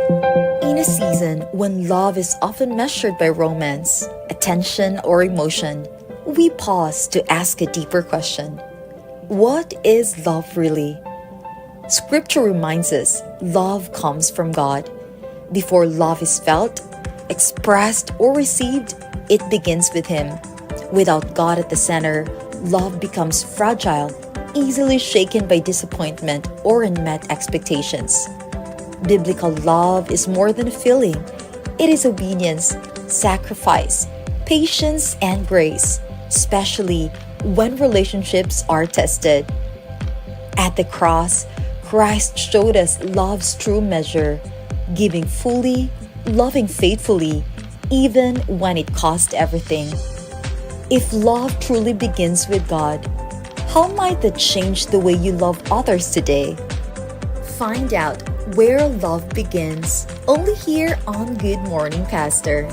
In a season when love is often measured by romance, attention, or emotion, we pause to ask a deeper question. What is love really? Scripture reminds us love comes from God. Before love is felt, expressed, or received, it begins with Him. Without God at the center, love becomes fragile, easily shaken by disappointment or unmet expectations. Biblical love is more than a feeling. It is obedience, sacrifice, patience, and grace, especially when relationships are tested. At the cross, Christ showed us love's true measure, giving fully, loving faithfully, even when it cost everything. If love truly begins with God, how might that change the way you love others today? Find out where love begins, only here on Good Morning Pastor.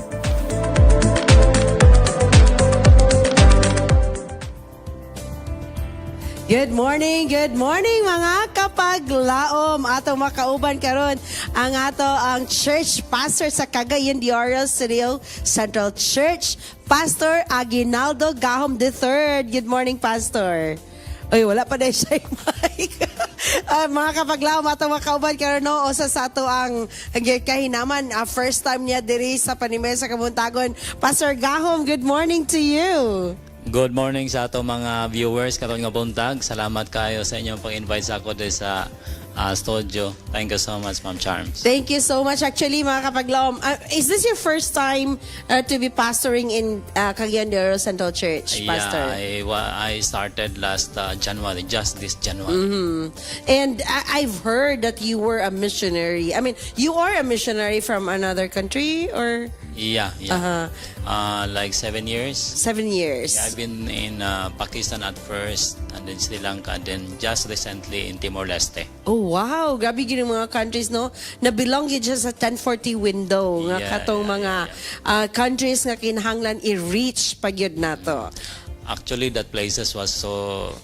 Good morning mga kapaglaom. Ato makauban karon ang church pastor sa Cagayan de Oro City Central Church, Pastor Aguinaldo Gahom III. Good morning, Pastor. Ay, wala pa dahil siya yung mic. Mga kapaglaom, ato makauban karon no, osa sa ato ang kahinaman. First time niya diri sa Panimesa Kabuntagon. Pastor Gahom, good morning to you. Good morning sa ato mga viewers karon nga buntag. Salamat kayo sa inyong pag-invite sa ako sa studio. Thank you so much, Ma'am Charms. Thank you so much. Actually, mga kapaglaom, is this your first time to be pastoring in Cagayan de Oro Central Church, Pastor? I started last January, just this January. And I've heard that you were a missionary. I mean, you are a missionary from another country, or? Yeah. Like 7 years. 7 years. Yeah, I've been in Pakistan at first, and then Sri Lanka, then just recently in Timor-Leste. Oh, wow. Grabe gini mga countries, no? Nabilong yun dyan sa 1040 window. Nga katong mga countries nga kinahanglan i-reach pag yun na to. Actually, that places was so...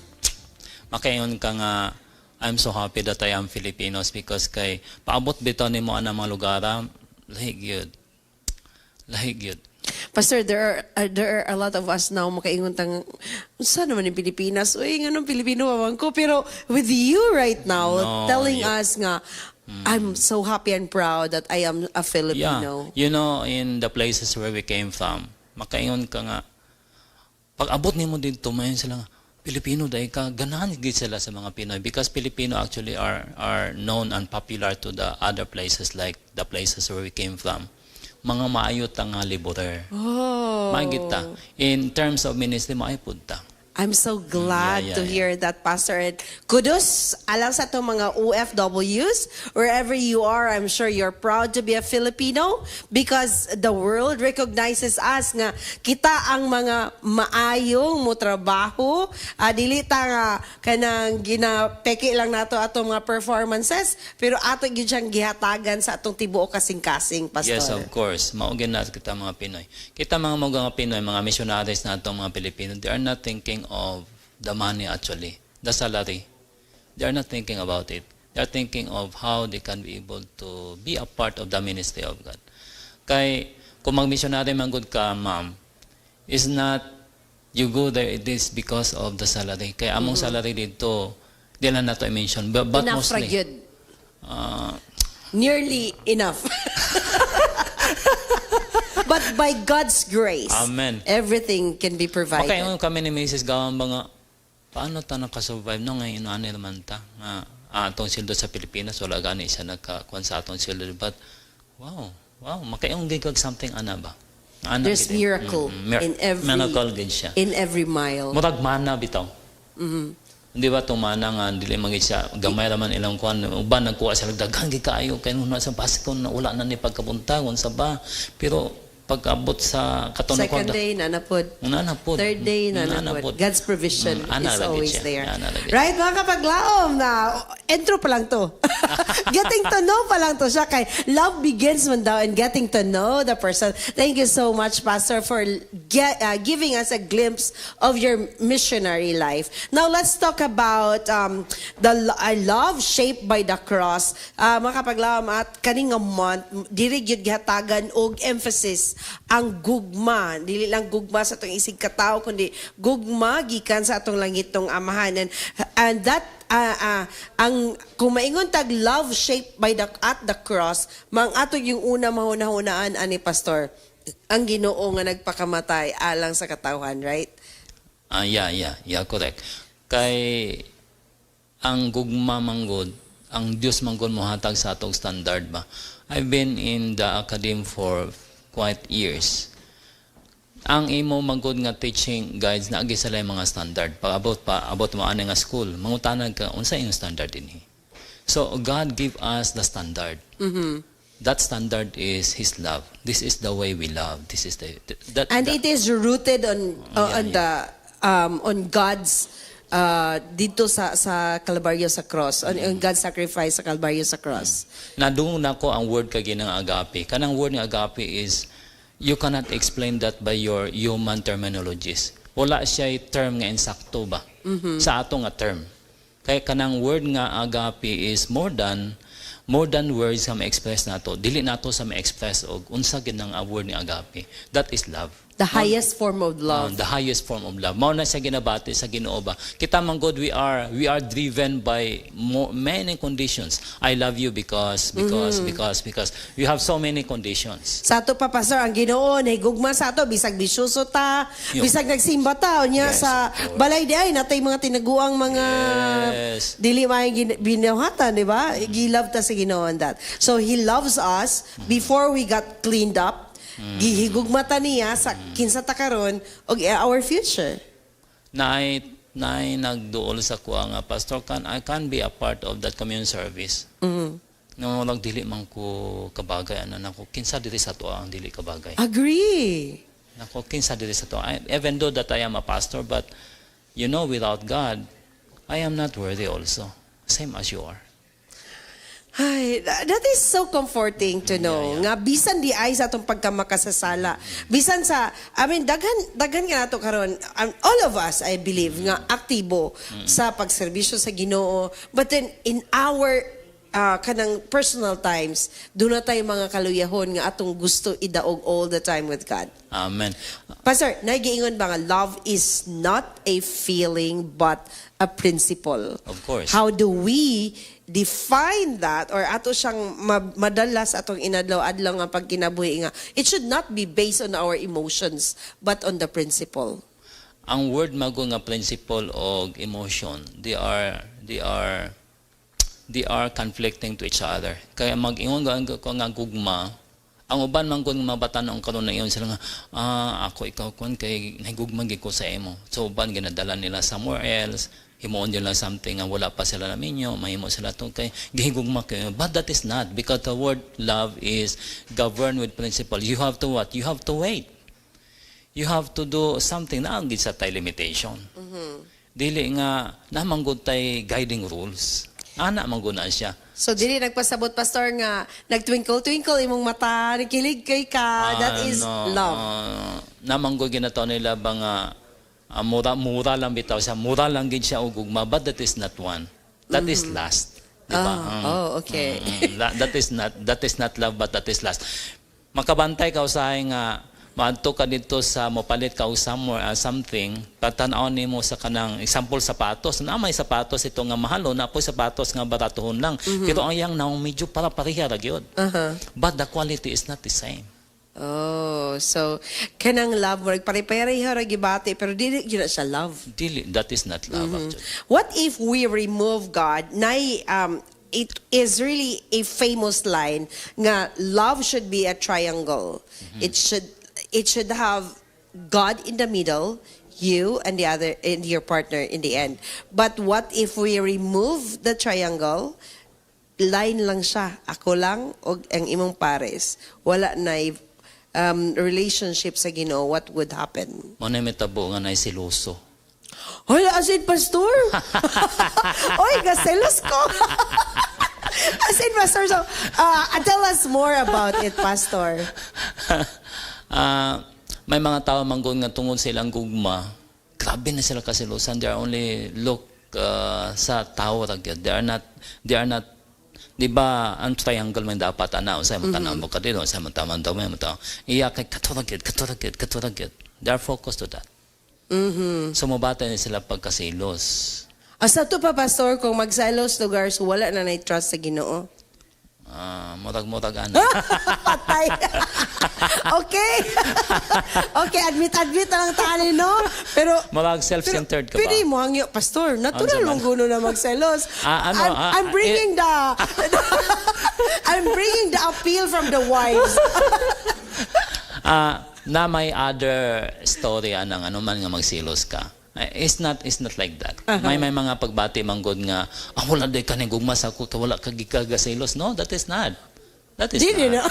Makayon ka nga, I'm so happy that I am Filipinos because kay paabot bitaw ni mo ang mga lugar, like good. Pastor, there are a lot of us now makaingon tang saan naman yung Pilipinas? Uy, nga nung Pilipino awang ko. Pero with you right now, telling us nga, I'm so happy and proud that I am a Filipino. Yeah. You know, in the places where we came from, makaingon ka nga, pag abot nimo dito, mayon sila nga, Pilipino dahil ka, ganahan gid sila sa mga Pinoy because Filipino actually are known and popular to the other places like the places where we came from. Mga maayot ang libuter. Oh. Magita. In terms of ministry, maayod ta. I'm so glad to hear that, Pastor. And kudos alang sa itong mga OFWs. Wherever you are, I'm sure you're proud to be a Filipino because the world recognizes us nga kita ang mga maayong mo trabaho. Dili ta nga kanang ginapeke lang nato atong mga performances, pero ato gyud siyang gihatagan sa atong tibuok kasing-kasing, Pastor. Yes, of course. Maugin na kita mga Pinoy. Kita mga Pinoy, mga missionaries na itong mga Pilipino, they are not thinking of the money actually, the salary. They are not thinking about it. They are thinking of how they can be able to be a part of the ministry of God. Kay, kung mag-missionary man good ka, ma'am, is not, you go there, it is because of the salary. Kaya among salary dito, di lang na to i-mention. But enough mostly, nearly enough. But by God's grace, Amen. Everything can be provided. Okay, kami ni Mrs. Gawang ba nga, paano ta nakasurvive no ngayon ano naman ta? Atong sildo sa Pilipinas, wala gani siya nagkakuan sa atong sildo. But, wow, makayong gigag something ana ba? There's miracle in every mile. Murag mana bitaw. Di ba itong mana nga, dili mangit siya, gamay raman ilang kuan, uban nagkuha sila, daghang gikaayo, kaya nung nasa Pasko na wala na ni pagkapuntagon sa ba. Pero, pag-abot sa katunog Second day, nanapod. Una na po. Third day, nanapod. God's provision is always there. Right, mga kapaglaom na intro pa lang to. Getting to know pa lang to siya. Kay love begins when daw and getting to know the person. Thank you so much, Pastor, for giving us a glimpse of your missionary life. Now, let's talk about the love shaped by the cross. Mga kapaglaom, at kaning month, diri gyud gihatagan og emphasis ang gugma, dili lang gugma sa atong isig katao kundi gugma gikan sa atong langitong amahan, and that ang kung maingon tag love shaped by at the cross, mang ato yung una mahuna-hunaan ani Pastor, ang Ginoo nga nagpakamatay alang sa katawhan, right? Yeah, correct. Kay ang gugma manggod, ang Dios manggod mohatag sa atong standard ba. I've been in the academy for quite years. Ang imo manggod nga teaching guides na agi sila mga standard. Pag abot mo ani nga school, mangutanag ka unsa yung standard dinhi. So God give us the standard. That standard is His love. This is the way we love. This is it is rooted on God's dito sa Kalbaryo sa cross, on God's sacrifice sa Kalbaryo sa cross. Nadung nako ang word kay ginang agape. Kanang word ng agape is you cannot explain that by your human terminologies. Wala siya term nga insakto ba sa ato nga term. Kaya kanang word nga agape is more than words nga ma-express nato. Dili nato sa ma-express og unsa gid nang word ni agape. That is love. The highest form of love. The highest form of love. Mao na siya ginabati sa Ginoo ba. Kita man God, we are driven by many conditions. I love you because we have so many conditions. Sa ato pa, Pastor, ang Ginoo nahigugma sa ato bisag bisyoso ta, bisag nagsimba ta unya sa balay di ay natay mga tinaguang mga dili may binuhatan, di ba? Gilove ta sa Ginoo on that. So He loves us before we got cleaned up. Gihigugmata niya sa kinsa ta karon og our future. Nay nagduol sa kuha nga, Pastor, I can be a part of that community service. No, dili man ko kabagay nako kinsa diri sa tuwa ang dili kabagay. Agree. Nako kinsa diri sa tuwa. Even though that I am a pastor, but without God, I am not worthy also. Same as you are. Ay, that is so comforting to know. Nga bisan di ay sa atong pagkamakasasala. Bisan sa daghan nga nato karon, all of us I believe nga aktibo sa pagserbisyo sa Ginoo. But then in our kanang personal times, doon na tayo mga kaluyahon nga atong gusto idaog all the time with God. Amen. Pastor, nagiingon ba nga love is not a feeling but a principle? Of course. How do we define that, or ato siyang madalas atong inadlaw-adlaw nga pagkinabuhi nga it should not be based on our emotions but on the principle? Ang word mago nga principle o emotion, they are conflicting to each other. Kaya mag-ingon ko nga gugma, ang uban man kung mabatan-on karon na iyon sila nga ako ikaw kun kay nahigugma gid ko sa imo. So uban ginadala nila somewhere else, himuon nila something nga wala pa sila naminyo, mahimo sila to kay gihigugma kayo. But that is not, because the word love is governed with principle. You have to what? You have to wait. You have to do something na ang gid sa tay limitation. Dili nga namanggod tay guiding rules. Ana mangguna siya. So dili nagpasabot, Pastor, nga nagtwinkle-twinkle imong mata, nakilig kay ka. That is love. Namanggod ginato nila ba nga mura lang bitaw siya. Mura lang gid siya og gugma, but that is not one. That is lust. Diba? Okay. That is not love, but that is lust. Makabantay ka usahay nga maadto ka dito sa mopalit ka og somewhere something, patan-aw nimo sa kanang example sapatos. Na may sapatos ito nga mahalo, na po sapatos nga baratohon lang. Pero ang yang naong medyo para pareha ra gyud. But the quality is not the same. Oh, so kanang love work pare-pareha ra gibati pero dili gyud siya love. Dili, that is not love actually. What if we remove God? It is really a famous line nga love should be a triangle. It should have God in the middle, you and your partner in the end. But what if we remove the triangle? Line lang siya, ako lang o ang imong pares. Wala na relationship sa Ginoo, what would happen? Mo na mitabo nga na siloso. Hoy, as in, pastor. Oy, gaselos ko. As in, pastor. So, tell us more about it, pastor. May mga tao manggod nga tungod sa ilang gugma, grabe na sila kasilosan. They are only look sa tao ragyod. They are not, di ba, ang triangle man dapat ana, usay mo tanaw mo ka dito, usay mo tama daw mo tao. Iya kay katuragid. They are focused to that. Sumubata na sila pagkasilos. Asa to pa, pastor, kung magsalos lugar, so wala na trust sa Ginoo? Murag-murag ana. Patay. Okay. Okay, admit na lang tali, no? Pero, Murag self-centered ka ba? Pili mo hangyo, pastor, natural lang guno na magselos. I'm bringing I'm bringing the appeal from the wives. Na may other story anang ano man nga magsilos ka. It's not like that. May mga pagbati manggod nga wala day kaning gugma sa ako wala ka gikagasilos. No, that is not. Dili na.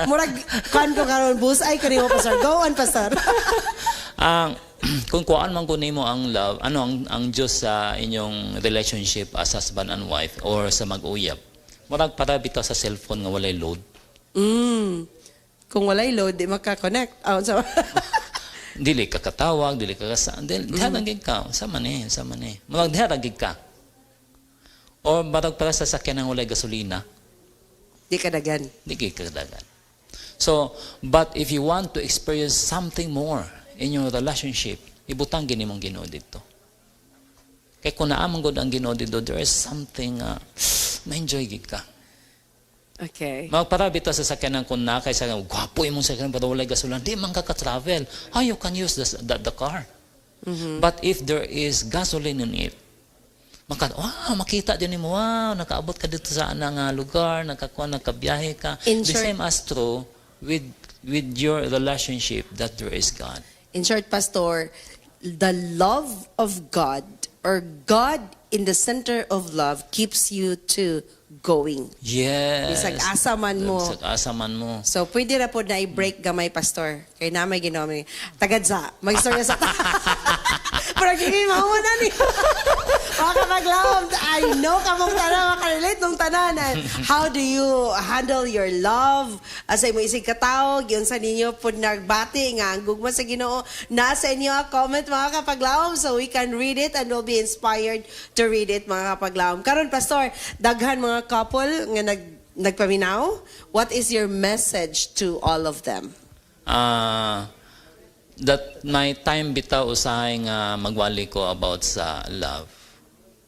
murag kan ko karon bus ay kani mo, pastor. Go on, pastor. Kung kuan man kun nimo ang love, ang Diyos sa inyong relationship as husband and wife or sa mag-uyab. Murag para bitaw sa cellphone nga walay load. Kung walay load, di maka-connect. Dili ka katawag, dili ka diharagig ka. Sama ni. Murag diharagig ka. O marag para sa sakyan ng walay gasolina. Di kadagan. Di ka kadagan. So, but if you want to experience something more in your relationship, ibutang gini mong Ginoo dito. Kaya kung naamang god ang Ginoo dito, there is something ma-enjoy gid ka. Okay. Magpara bitaw sa sakyanan kung na kaysa gwapo imong sakyanan pero walay gasolina, di man ka travel. How you can use the car? But if there is gasoline in it, makita din mo, nakaabot ka dito sa anang lugar, nakabiyahe ka. In The short, same as true with your relationship that there is God. In short, pastor, the love of God or God in the center of love keeps you to going. Yes. Bisag asa man mo. Bisag asa man mo. So, pwede na po na i-break gamay, pastor. Kaya na may ginawa may tagad sa, mag-istorya sa pero kini mauna ni. Mga kapaglawom, I know kamong tanan, makarelate nung tananan. How do you handle your love? Asay mo isig katawag, yun sa ninyo po nagbati nga, ang gugma sa Ginoo. Nasa inyo ang comment, mga kapaglawom, so we can read it and we'll be inspired to read it, mga kapaglawom. Karon, pastor, daghan mga couple nga nagpaminaw. What is your message to all of them? That my time bitaw usahay nga magwali ko about sa love.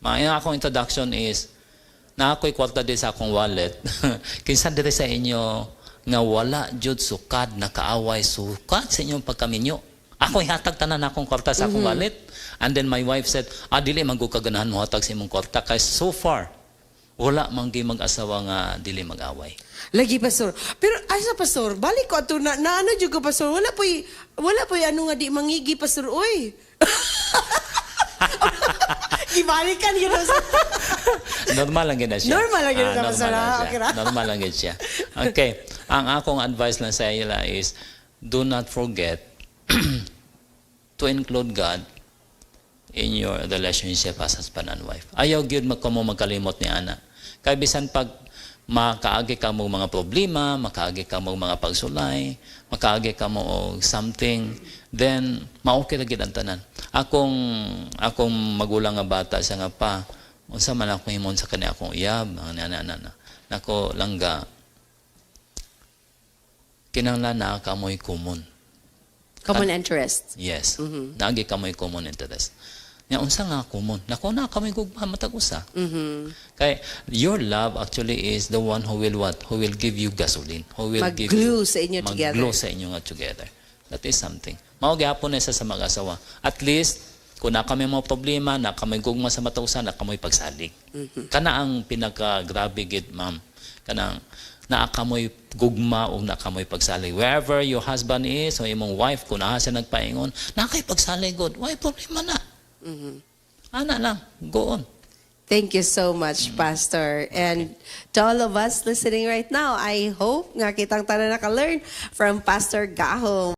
Ang akong introduction is na ako'y kwarta din sa akong wallet. Kinsa dire sa inyo nga wala jud sukad na kaaway sukad sa inyong pagkaminyo. Ako'y hatag tanan akong kwarta sa akong wallet. And then my wife said, dili man ko kaganahan mo hatag sa imong kwarta kay so far wala man gyud mag-asawa nga dili mag-away. Lagi, pastor. Pero ay sa pastor, balik ko ato na ano jud ko, pastor. Wala po'y ano nga di mangigi, pastor. Oy. Ibalikan yun. Normal lang gina siya. Normal lang gina siya. Normal lang gina siya. Okay. Ang akong advice lang sa ila is do not forget to include God in your relationship as husband and wife. Ayaw gyud magkalimot ni ana. Kay bisan pag makaagi ka mo mga problema, makaagi ka mo mga pagsulay, makaagi ka mo og something, then maokey ra gid ang tanan. Akong magulang nga bata siya nga pa, unsa man ako himon sa kani akong uyab, nako langga. Kinahanglan na kamoy common. Common interest. Yes. Naagi kamoy common interest. Nga unsa nga common? Nako na kami gugma matag usa. Kay your love actually is the one who will what? Who will give you gasoline. Who will give you mag-glue sa inyo together. Mag-glue sa inyo nga together. That is something. Mao gyapon na sa mag-asawa. At least kung na kami mo problema, na kami gugma sa matag usa, na kami pagsalig. Kana ang pinaka-grabe gid, ma'am. Kanang naakamoy gugma o nakamoy pagsalig. Wherever your husband is o imong wife, kung naa siya nagpaingon, nakay pagsalig god. Why problema na? Ana lang, go on. Thank you so much, Pastor. And to all of us listening right now, I hope nga kitang tanan naka-learn from Pastor Gahom.